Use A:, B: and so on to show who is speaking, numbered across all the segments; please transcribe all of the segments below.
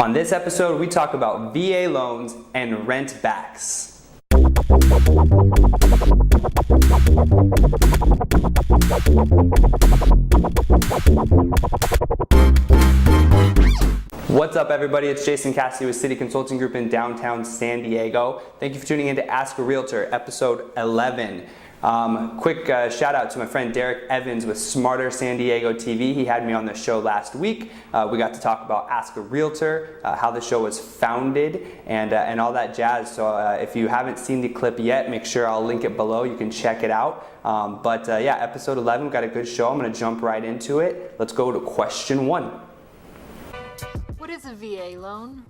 A: On this episode, we talk about VA loans and rent backs. What's up, everybody? It's Jason Cassidy with City Consulting Group in downtown San Diego. Thank you for tuning in to Ask a Realtor, episode 11. Quick shout out to my friend Derek Evans with Smarter San Diego TV. He had me on the show last week. We got to talk about Ask a Realtor, how the show was founded, and all that jazz. So if you haven't seen the clip yet, make sure I'll link it below. You can check it out. Yeah, episode 11, got a good show. I'm going to jump right into it. Let's go to question 1.
B: What is a VA loan?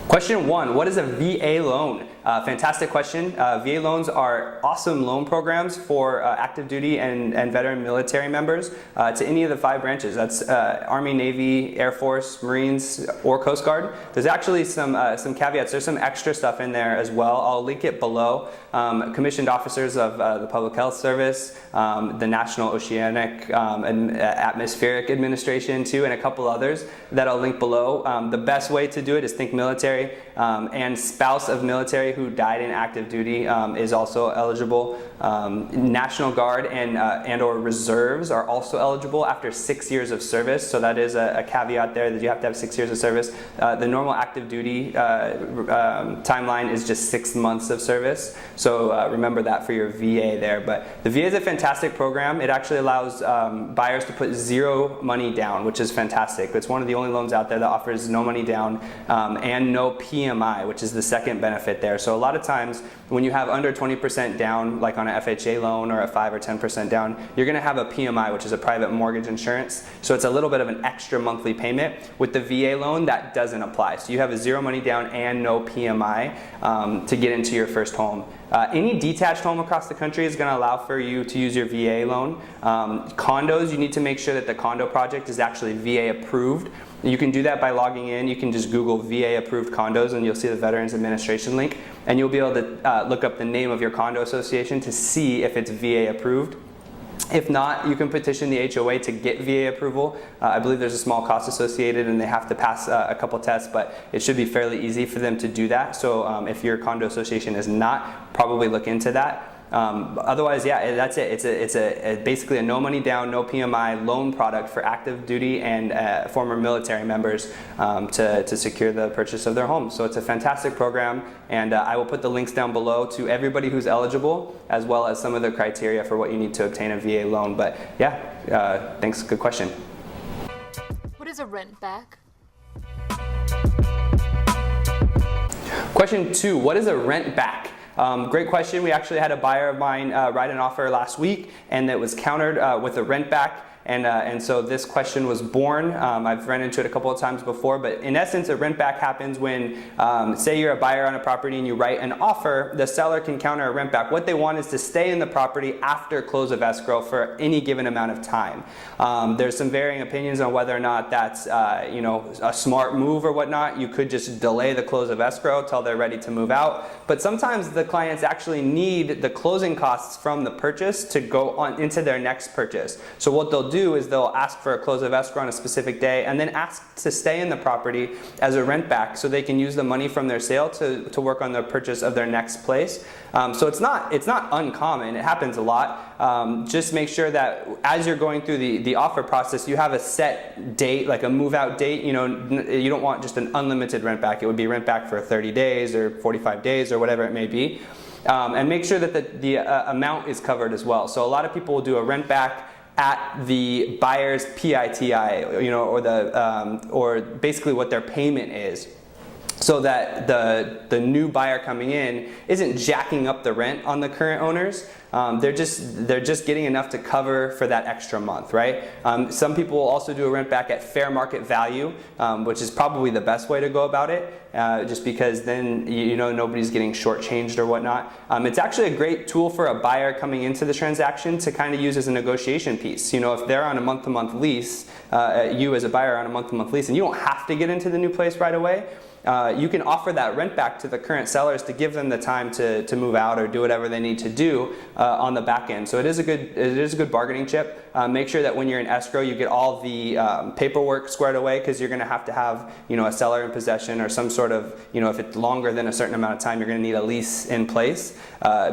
A: Question 1, what is a VA loan? Fantastic question. VA loans are awesome loan programs for active duty and veteran military members to any of the 5 branches. That's Army, Navy, Air Force, Marines, or Coast Guard. There's actually some caveats. There's some extra stuff in there as well. I'll link it below. Commissioned officers of the Public Health Service, the National Oceanic and Atmospheric Administration too, and a couple others that I'll link below. The best way to do it is think military, and spouse of military who died in active duty is also eligible. National Guard and or reserves are also eligible after 6 years of service. So that is a caveat there, that you have to have 6 years of service. The normal active duty timeline is just 6 months of service. So remember that for your VA there. But the VA is a fantastic program. It actually allows buyers to put 0 money down, which is fantastic. It's one of the only loans out there that offers no money down and no PMI, which is the second benefit there. So a lot of times when you have under 20% down, like on an FHA loan or a 5 or 10% down, you're going to have a PMI, which is a private mortgage insurance. So it's a little bit of an extra monthly payment. With the VA loan, that doesn't apply. So you have a 0 money down and no PMI to get into your first home. Any detached home across the country is going to allow for you to use your VA loan. Condos, you need to make sure that the condo project is actually VA approved. You can do that by logging in. You can just Google VA approved condos and you'll see the Veterans Administration link, and you'll be able to look up the name of your condo association to see if it's VA approved. If not, you can petition the HOA to get VA approval. I believe there's a small cost associated and they have to pass a couple tests, but it should be fairly easy for them to do that. So if your condo association is not, probably look into that. Otherwise, yeah, that's it. It's basically a no money down, no PMI loan product for active duty and former military members to secure the purchase of their home. So it's a fantastic program, and I will put the links down below to everybody who's eligible, as well as some of the criteria for what you need to obtain a VA loan. But yeah, thanks. Good question.
B: What is a rent back?
A: Question 2, what is a rent back? Great question. We actually had a buyer of mine write an offer last week, and it was countered with a rent back. And so this question was born. I've run into it a couple of times before, but in essence, a rent back happens when, say you're a buyer on a property and you write an offer, the seller can counter a rent back. What they want is to stay in the property after close of escrow for any given amount of time. There's some varying opinions on whether or not that's a smart move or whatnot. You could just delay the close of escrow till they're ready to move out. But sometimes the clients actually need the closing costs from the purchase to go on into their next purchase. So what they'll do is they'll ask for a close of escrow on a specific day and then ask to stay in the property as a rent back so they can use the money from their sale to work on the purchase of their next place. So it's not uncommon. It happens a lot. Just make sure that as you're going through the offer process, you have a set date, like a move out date. You don't want just an unlimited rent back. It would be rent back for 30 days or 45 days or whatever it may be. And make sure that the amount is covered as well. So a lot of people will do a rent back at the buyer's PITI, or basically what their payment is, so that the new buyer coming in isn't jacking up the rent on the current owners. They're just getting enough to cover for that extra month, right? Some people will also do a rent back at fair market value, which is probably the best way to go about it, just because then nobody's getting shortchanged or whatnot. It's actually a great tool for a buyer coming into the transaction to kind of use as a negotiation piece. If they're on a month-to-month lease, you as a buyer are on a month-to-month lease, and you don't have to get into the new place right away. You can offer that rent back to the current sellers to give them the time to move out or do whatever they need to do on the back end. So it is a good bargaining chip. make sure that when you're in escrow, you get all the paperwork squared away, because you're going to have, a seller in possession or some sort of, if it's longer than a certain amount of time, you're going to need a lease in place,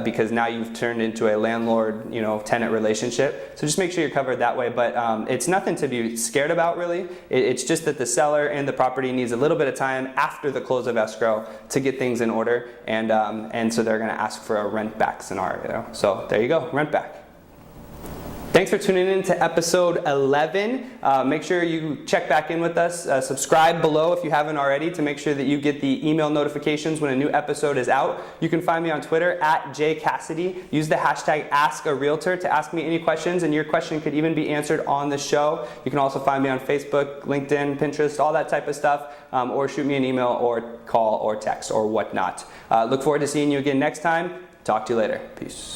A: because now you've turned into a landlord, tenant relationship. So just make sure you're covered that way. But it's nothing to be scared about, really. It's just that the seller and the property needs a little bit of time after the close of escrow to get things in order, and so they're going to ask for a rent back scenario. So there you go, rent back. Thanks for tuning in to episode 11. Make sure you check back in with us. Subscribe below if you haven't already to make sure that you get the email notifications when a new episode is out. You can find me on Twitter @JCassidy. Use the hashtag #AskARealtor to ask me any questions, and your question could even be answered on the show. You can also find me on Facebook, LinkedIn, Pinterest, all that type of stuff, or shoot me an email or call or text or whatnot. Look forward to seeing you again next time. Talk to you later. Peace.